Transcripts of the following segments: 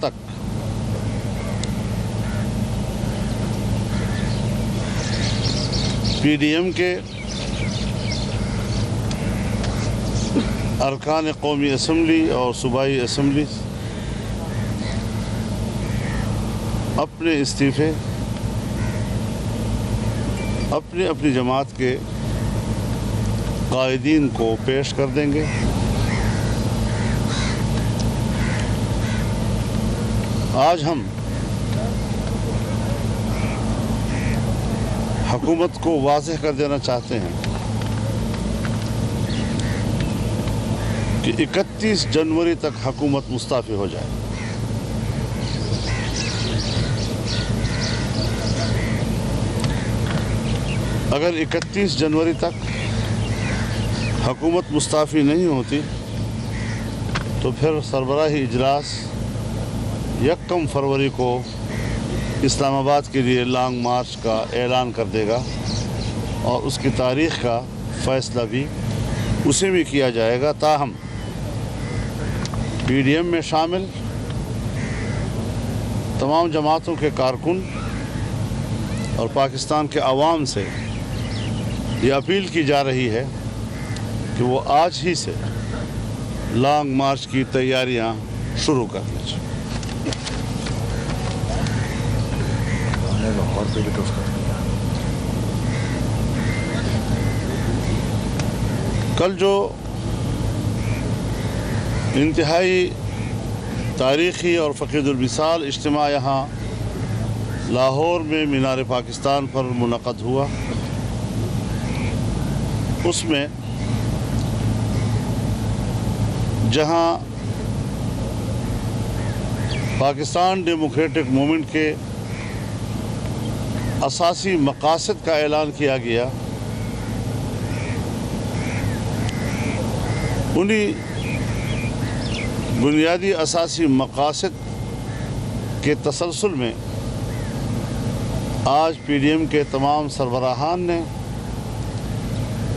تک P D M کے ارکان قومی اسمبلی اور صوبائی اسمبلی اپنے استعفے اپنی جماعت کے قائدین کو پیش کر دیں گے۔ آج ہم حکومت کو واضح کر دینا چاہتے ہیں کہ 31 جنوری تک حکومت مستعفی ہو جائے۔ اگر 31 جنوری تک حکومت مستعفی نہیں ہوتی تو پھر سربراہی اجلاس 1 فروری کو اسلام آباد کے لیے لانگ مارچ کا اعلان کر دے گا اور اس کی تاریخ کا فیصلہ بھی اسی میں کیا جائے گا۔ تاہم پی ڈی ایم میں شامل تمام جماعتوں کے کارکن اور پاکستان کے عوام سے یہ اپیل کی جا رہی ہے کہ وہ آج ہی سے لانگ مارچ کی تیاریاں شروع کر دیں۔ کل جو انتہائی تاریخی اور فقید المثال اجتماع یہاں لاہور میں مینار پاکستان پر منعقد ہوا، اس میں جہاں پاکستان ڈیموکریٹک موومنٹ کے اساسی مقاصد کا اعلان کیا گیا، انہی بنیادی اساسی مقاصد کے تسلسل میں آج پی ڈی ایم کے تمام سربراہان نے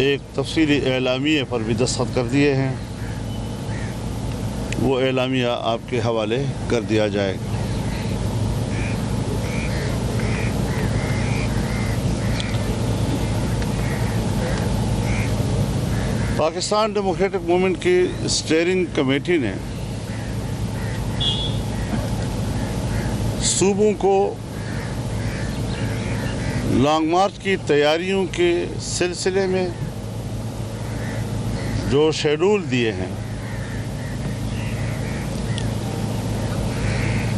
ایک تفصیلی اعلامیے پر بھی دستخط کر دیے ہیں۔ وہ اعلامیہ آپ کے حوالے کر دیا جائے گا۔ پاکستان ڈیموکریٹک موومنٹ کی اسٹیئرنگ کمیٹی نے صوبوں کو لانگ مارچ کی تیاریوں کے سلسلے میں جو شیڈول دیے ہیں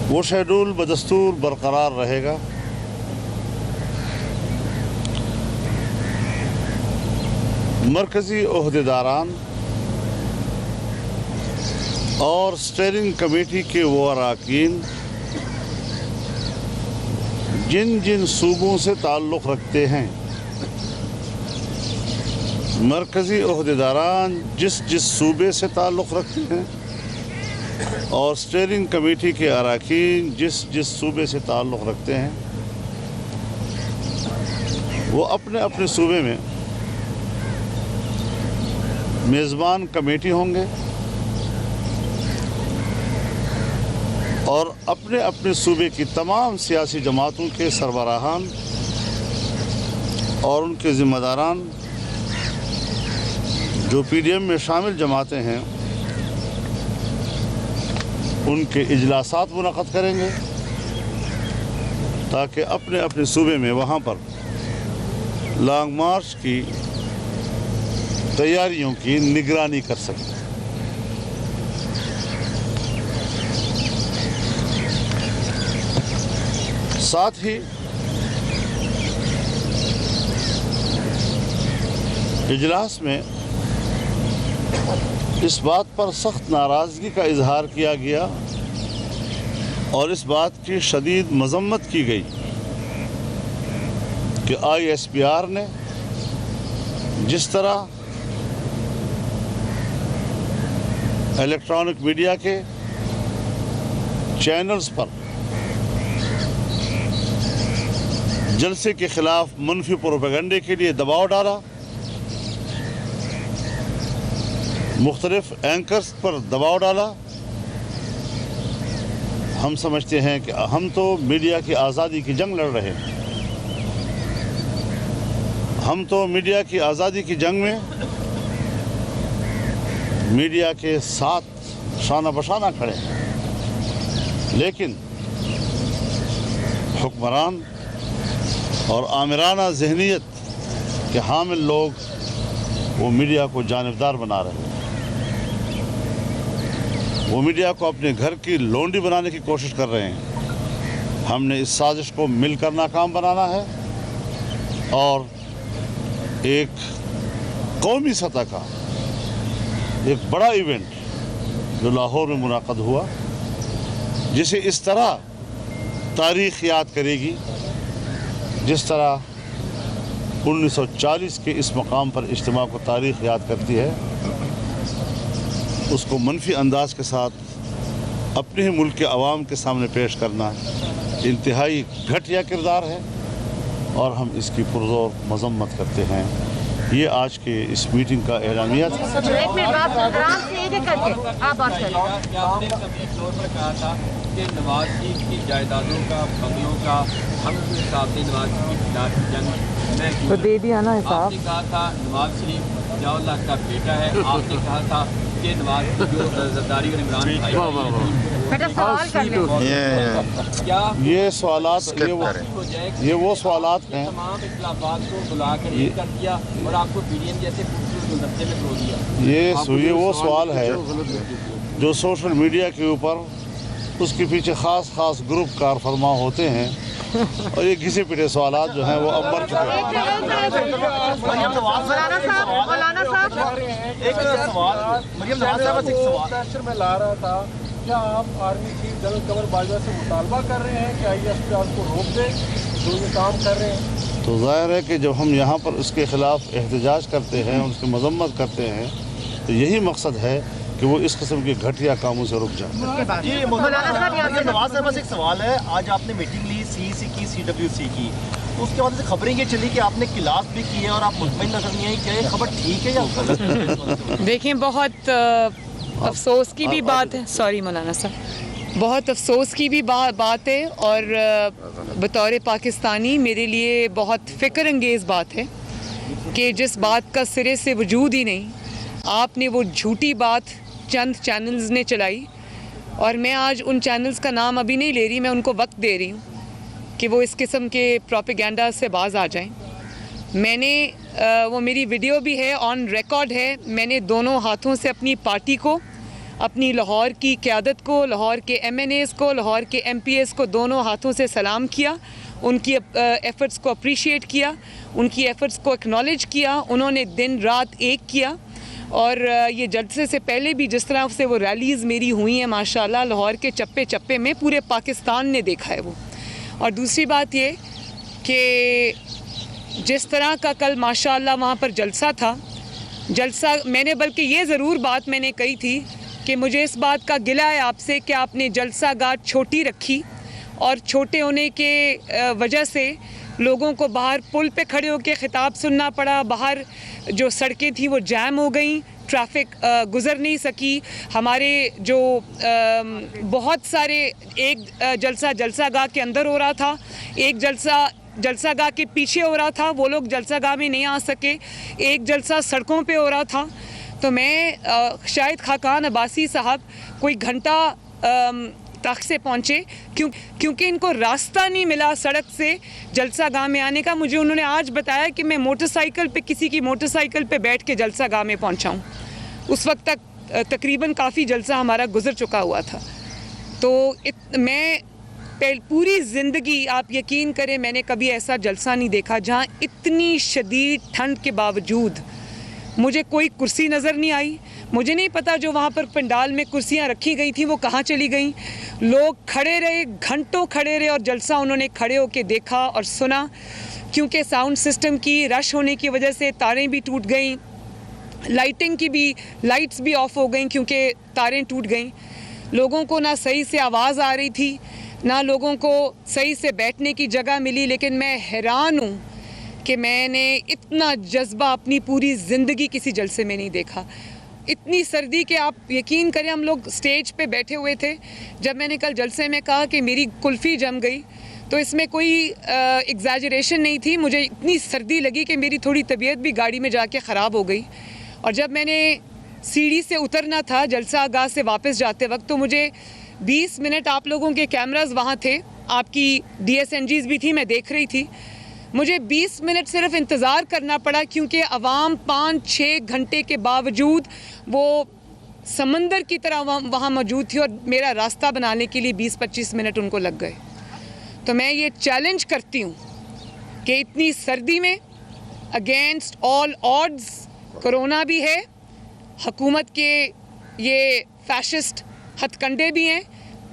وہ شیڈول بدستور برقرار رہے گا۔ مرکزی عہدیداران اور اسٹیئرنگ کمیٹی کے وہ اراکین جن جن صوبوں سے تعلق رکھتے ہیں، مرکزی عہدیداران جس صوبے سے تعلق رکھتے ہیں اور اسٹیئرنگ کمیٹی کے اراکین جس صوبے سے تعلق رکھتے ہیں، وہ اپنے صوبے میں میزبان کمیٹی ہوں گے اور اپنے صوبے کی تمام سیاسی جماعتوں کے سربراہان اور ان کے ذمہ داران جو پی ڈی ایم میں شامل جماعتیں ہیں ان کے اجلاسات منعقد کریں گے تاکہ اپنے صوبے میں وہاں پر لانگ مارچ کی تیاریوں کی نگرانی کر سکیں۔ ساتھ ہی اجلاس میں اس بات پر سخت ناراضگی کا اظہار کیا گیا اور اس بات کی شدید مذمت کی گئی کہ آئی ایس پی آر نے جس طرح الیکٹرانک میڈیا کے چینلز پر جلسے کے خلاف منفی پروپیگنڈے کے لیے دباؤ ڈالا، مختلف اینکرز پر دباؤ ڈالا ہم سمجھتے ہیں کہ ہم تو میڈیا کی آزادی کی جنگ لڑ رہے ہیں. ہم تو میڈیا کی آزادی کی جنگ میں میڈیا کے ساتھ شانہ بشانہ کھڑے ہیں. لیکن حکمران اور آمرانہ ذہنیت کے حامل لوگ وہ میڈیا کو جانبدار بنا رہے ہیں. وہ میڈیا کو اپنے گھر کی لونڈی بنانے کی کوشش کر رہے ہیں. ہم نے اس سازش کو مل کر ناکام بنانا ہے اور ایک قومی سطح کا ایک بڑا ایونٹ جو لاہور میں منعقد ہوا، جسے اس طرح تاریخ یاد کرے گی جس طرح 1940 کے اس مقام پر اجتماع کو تاریخ یاد کرتی ہے، اس کو منفی انداز کے ساتھ اپنے ہی ملک کے عوام کے سامنے پیش کرنا انتہائی گھٹیا کردار ہے اور ہم اس کی پرزور مذمت کرتے ہیں. یہ آج کے اس میٹنگ کا اعلامیہ تھا. ایک منٹ آپ آرام سے ایک ایک کر کے آپ بات کریں. آپ نے کبھی طور پر کہا تھا کہ نواز شریف کی جائیدادوں کا، بنگلوں کا ہم کے حساب سے نواز شریف کے خلاف جنگ میں تو دے دیا نا حساب. آپ نے کہا تھا نواز شریف ضیاء اللہ کا بیٹا ہے. آپ نے کہا تھا کہ نواز جو زرداری اور عمران بھائی بیٹا سوال کر لیں. کیا یہ سوالات یہ وہ سوالات ہیں. تمام اختلافات کو بلا کر ایک کر دیا اور آپ کو پی ڈی ایم جیسے گلدستے میں کھو دیا. یہ وہ سوال ہے جو سوشل میڈیا کے اوپر اس کے پیچھے خاص گروپ کار فرما ہوتے ہیں اور یہ گھسے پٹے سوالات جو ہیں وہ اب مر چکے ہیں. مولانا صاحب ایک سوال مریم نواز صاحب ایک سوال میں لا رہا تھا. کیا آپ army chief general Qamar Bajwa سے مطالبہ کر رہے ہیں کہ آئی ایس پی آر کو روک دیں جو یہ کام کر رہے ہیں؟ تو ظاہر ہے کہ جب ہم یہاں پر اس کے خلاف احتجاج کرتے ہیں، اس کی مذمت کرتے ہیں، تو یہی مقصد ہے کہ وہ اس قسم کے گھٹیا کاموں سے رک جائیں. جی مولانا صاحب نواز صاحب سے ایک سوال ہے. آج آپ نے میٹنگ لی CEC کی، CWC کی، تو اس کے بعد سے خبریں یہ چلی کہ آپ نے کلاس بھی کی ہے اور آپ مطمئن نظر نہیں آئی. کیا یہ خبر ٹھیک ہے یا غلط؟ دیکھیں بہت افسوس کی بھی بات ہے. سوری مولانا صاحب، بہت افسوس کی بھی بات ہے اور بطور پاکستانی میرے لیے بہت فکر انگیز بات ہے کہ جس بات کا سرے سے وجود ہی نہیں، آپ نے وہ جھوٹی بات چند چینلز نے چلائی اور میں آج ان چینلز کا نام ابھی نہیں لے رہی، میں ان کو وقت دے رہی ہوں کہ وہ اس قسم کے پروپیگنڈا سے باز آ جائیں. میں نے وہ میری ویڈیو بھی ہے، آن ریکارڈ ہے، میں نے دونوں ہاتھوں سے اپنی پارٹی کو، اپنی لاہور کی قیادت کو، لاہور کے MNAs کو، لاہور کے MPs کو دونوں ہاتھوں سے سلام کیا، ان کی ایفرٹس کو اپریشیٹ کیا، ان کی ایفرٹس کو اکنالج کیا. انہوں نے دن رات ایک کیا اور یہ جلسے سے پہلے بھی جس طرح سے وہ ریلیز میری ہوئی ہیں ماشاءاللہ لاہور کے چپے چپے میں پورے پاکستان نے دیکھا ہے وہ. اور دوسری بات یہ کہ جس طرح کا کل ماشاءاللہ وہاں پر جلسہ تھا، میں نے بلکہ یہ ضرور بات میں نے کہی تھی کہ مجھے اس بات کا گلہ ہے آپ سے کہ آپ نے جلسہ گاہ چھوٹی رکھی اور چھوٹے ہونے کے وجہ سے لوگوں کو باہر پل پہ کھڑے ہو کے خطاب سننا پڑا. باہر جو سڑکیں تھیں وہ جیم ہو گئیں، ٹریفک گزر نہیں سکی. ہمارے جو بہت سارے ایک جلسہ گاہ کے اندر ہو رہا تھا، ایک جلسہ گاہ کے پیچھے ہو رہا تھا، وہ لوگ جلسہ گاہ میں نہیں آ سکے. ایک جلسہ سڑکوں پہ ہو رہا تھا. تو میں شاید خاقان عباسی صاحب کوئی گھنٹہ تک سے پہنچے کیونکہ ان کو راستہ نہیں ملا سڑک سے جلسہ گاہ میں آنے کا. مجھے انہوں نے آج بتایا کہ میں موٹر سائیکل پہ کسی کی موٹر سائیکل پہ بیٹھ کے جلسہ گاہ میں پہنچا ہوں. اس وقت تک تقریباً کافی جلسہ ہمارا گزر چکا ہوا تھا. تو میں پوری زندگی آپ یقین کریں میں نے کبھی ایسا جلسہ نہیں دیکھا جہاں اتنی شدید ٹھنڈ کے باوجود مجھے کوئی کرسی نظر نہیں آئی. مجھے نہیں پتا جو وہاں پر پنڈال میں کرسیاں رکھی گئی تھیں وہ کہاں چلی گئیں. لوگ کھڑے رہے، گھنٹوں کھڑے رہے اور جلسہ انہوں نے کھڑے ہو کے دیکھا اور سنا. کیونکہ ساؤنڈ سسٹم کی رش ہونے کی وجہ سے تاریں بھی ٹوٹ گئیں، لائٹنگ کی بھی لائٹس بھی آف ہو گئیں کیونکہ تاریں ٹوٹ گئیں. لوگوں کو نہ صحیح سے آواز آ رہی تھی، نہ لوگوں کو صحیح سے بیٹھنے کی جگہ ملی. لیکن میں حیران ہوں کہ میں نے اتنا جذبہ اپنی پوری زندگی کسی جلسے میں نہیں دیکھا. اتنی سردی کہ آپ یقین کریں ہم لوگ سٹیج پہ بیٹھے ہوئے تھے. جب میں نے کل جلسے میں کہا کہ میری کلفی جم گئی تو اس میں کوئی ایگزیجریشن نہیں تھی. مجھے اتنی سردی لگی کہ میری تھوڑی طبیعت بھی گاڑی میں جا کے خراب ہو گئی. اور جب میں نے سیڑھی سے اترنا تھا جلسہ آغاز سے واپس جاتے وقت تو مجھے 20 منٹ آپ لوگوں کے کیمراز وہاں تھے, آپ کی DSNGs بھی تھی, میں دیکھ رہی تھی. مجھے 20 منٹ صرف انتظار کرنا پڑا کیونکہ عوام 5-6 گھنٹے کے باوجود وہ سمندر کی طرح وہاں موجود تھی اور میرا راستہ بنانے کے لیے 20-25 منٹ ان کو لگ گئے. تو میں یہ چیلنج کرتی ہوں کہ اتنی سردی میں اگینسٹ آل آڈز کرونا بھی ہے, حکومت کے یہ فیشسٹ ہتھ کنڈے بھی ہیں,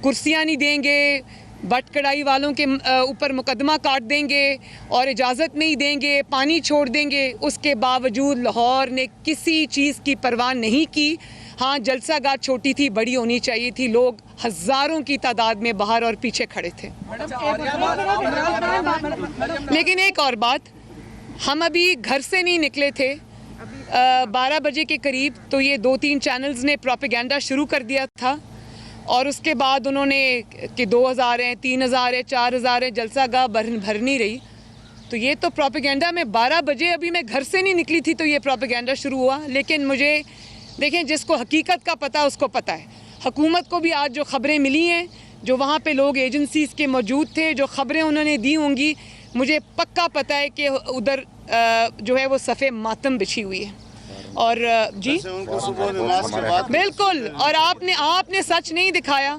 کرسیاں نہیں دیں گے, بٹ کڑائی والوں کے اوپر مقدمہ کاٹ دیں گے اور اجازت نہیں دیں گے, پانی چھوڑ دیں گے. اس کے باوجود لاہور نے کسی چیز کی پرواہ نہیں کی. ہاں جلسہ گاہ چھوٹی تھی, بڑی ہونی چاہیے تھی. لوگ ہزاروں کی تعداد میں باہر اور پیچھے کھڑے تھے. لیکن ایک اور بات, ہم ابھی گھر سے نہیں نکلے تھے 12 بجے کے قریب تو یہ 2-3 چینلز نے پروپیگنڈا شروع کر دیا تھا اور اس کے بعد انہوں نے کہ 2000 ہیں, 3000 ہیں, 4000 ہیں, جلسہ گاہ بھر نہیں رہی. تو یہ تو پروپیگنڈا میں 12 بجے ابھی میں گھر سے نہیں نکلی تھی تو یہ پروپیگنڈا شروع ہوا. لیکن مجھے دیکھیں, جس کو حقیقت کا پتہ اس کو پتہ ہے. حکومت کو بھی آج جو خبریں ملی ہیں, جو وہاں پہ لوگ ایجنسیز کے موجود تھے, جو خبریں انہوں نے دی ہوں گی, مجھے پکا پتہ ہے کہ ادھر جو ہے وہ صفِ ماتم بچھی ہوئی ہے. اور جی ان کو صبح نماز کے بعد بالکل, اور آپ نے سچ نہیں دکھایا,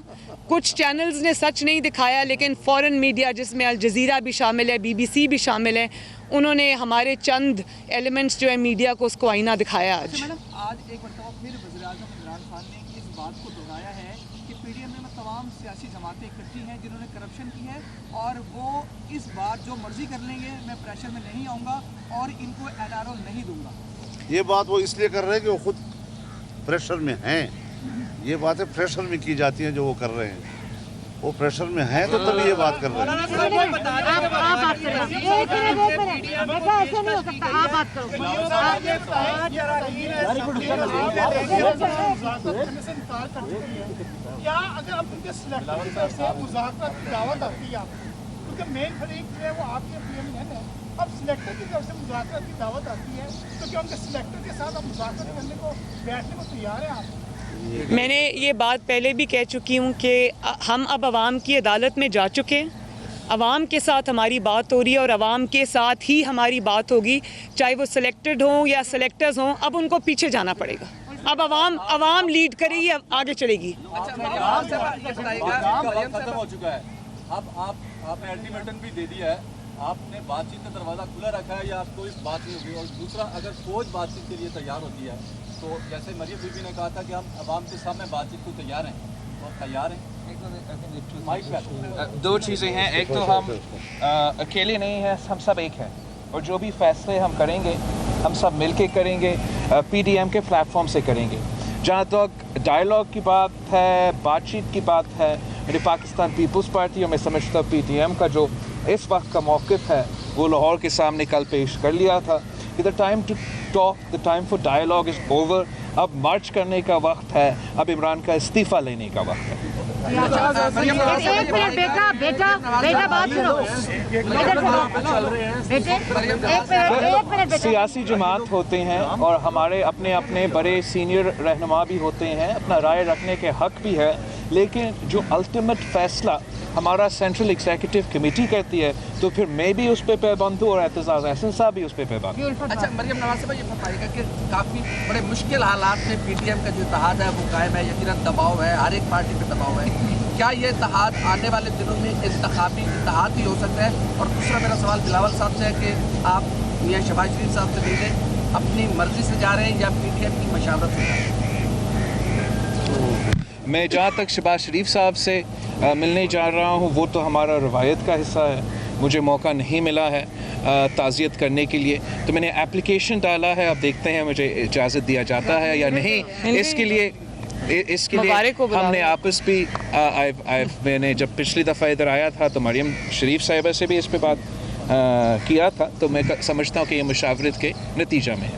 کچھ چینلز نے سچ نہیں دکھایا, لیکن فورن میڈیا جس میں الجزیرہ بھی شامل ہے, BBC بھی شامل ہے, انہوں نے ہمارے چند ایلیمنٹس جو ہے میڈیا کو اس کو آئینہ دکھایا. آج آج ایک مرتبہ پھر وزیر اعظم عمران خان نے اس بات کو دہرایا ہے کہ PDM میں تمام سیاسی جماعتیں اکٹھی ہیں جنہوں نے کرپشن کی ہے اور وہ اس بار جو مرضی کر لیں گے, میں پریشر میں نہیں آؤں گا اور ان کو NRO نہیں دوں گا. یہ بات وہ اس لیے کر رہے ہیں کہ وہ خود پریشر میں ہیں. یہ باتیں پریشر میں کی جاتی ہیں جو وہ کر رہے ہیں. وہ پریشر میں ہیں تو تبھی یہ بات کر رہے ہیں. آپ بات کریں, ایسے نہیں ہو سکتا, آپ بات کرو. کیا اگر اب ان کے سلیکٹر سے مذاکرات کی دعوت آتی ہے, کیونکہ مین فریق جو ہے وہ آپ کے PMN ہے, اب سلیکٹر کی طرف سے مذاکرات کی دعوت آتی ہے تو کیا ان کے سلیکٹر کے ساتھ اب مذاکرات کرنے کو بیٹھنے کو تیار ہیں آپ؟ میں نے یہ بات پہلے بھی کہہ چکی ہوں کہ ہم اب عوام کی عدالت میں جا چکے ہیں. عوام کے ساتھ ہماری بات ہو رہی ہے اور عوام کے ساتھ ہی ہماری بات ہوگی, چاہے وہ سلیکٹڈ ہوں یا سلیکٹرز ہوں. اب ان کو پیچھے جانا پڑے گا. اب عوام لیڈ کرے گی, آگے چلے گی. ختم ہو چکا ہے, اب آپ نے الٹیمیٹم بھی دے دیا ہے, آپ نے بات چیت کا دروازہ کھلا رکھا ہے یا آپ کوئی بات نہیں ہوگی. اور دوسرا, اگر فوج بات چیت کے لیے تیار ہوتی ہے تو جیسے مریم بی بی نے کہا تھا کہ ہم عوام کے سامنے بات چیت کو تیار ہیں, اور تیار ہیں. دو چیزیں ہیں, ایک تو ہم اکیلے نہیں ہیں, ہم سب ایک ہیں, اور جو بھی فیصلے ہم کریں گے ہم سب مل کے کریں گے, PDM کے پلیٹ فارم سے کریں گے. جہاں تک ڈائیلاگ کی بات ہے, بات چیت کی بات ہے, میری پاکستان پیپلز پارٹی اور میں سمجھتا ہوں PDM کا جو اس وقت کا موقف ہے وہ لاہور کے سامنے کل پیش کر لیا تھا کہ the time to talk, the time for dialogue is over. اب مارچ کرنے کا وقت ہے, اب عمران کا استعفیٰ لینے کا وقت ہے. ایک منٹ بیٹا بات کرو. سیاسی جماعت ہوتے ہیں اور ہمارے اپنے بڑے سینئر رہنما بھی ہوتے ہیں, اپنا رائے رکھنے کے حق بھی ہے, لیکن جو الٹیمیٹ فیصلہ ہمارا سینٹرل ایگزیکٹو کمیٹی کرتی ہے تو پھر میں بھی اس پہ پابند ہوں اور اعتزاز احسن صاحب بھی اس پہ پابند ہوں. اچھا مریم نواز صاحب, یہ بتائیے گا کہ کافی بڑے مشکل حالات میں PDM کا جو اتحاد ہے وہ قائم ہے, یقیناً دباؤ ہے, ہر ایک پارٹی پہ دباؤ ہے. کیا یہ اتحاد آنے والے دنوں میں انتخابی اتحاد ہی ہو سکتا ہے؟ اور دوسرا میرا سوال بلاول صاحب سے ہے کہ آپ میاں شہباز شریف صاحب سے ملنے اپنی مرضی سے جا رہے ہیں یا PDM کی مشاورت سے جا رہے ہیں؟ میں جہاں تک شہباز شریف صاحب سے ملنے جا رہا ہوں وہ تو ہمارا روایت کا حصہ ہے, مجھے موقع نہیں ملا ہے تعزیت کرنے کے لیے, تو میں نے اپلیکیشن ڈالا ہے, اب دیکھتے ہیں مجھے اجازت دیا جاتا ہے یا نہیں. اس کے لیے ہم نے آپس بھی میں نے جب پچھلی دفعہ ادھر آیا تھا تو مریم شریف صاحبہ سے بھی اس پہ بات کیا تھا, تو میں سمجھتا ہوں کہ یہ مشاورت کے نتیجہ میں ہے.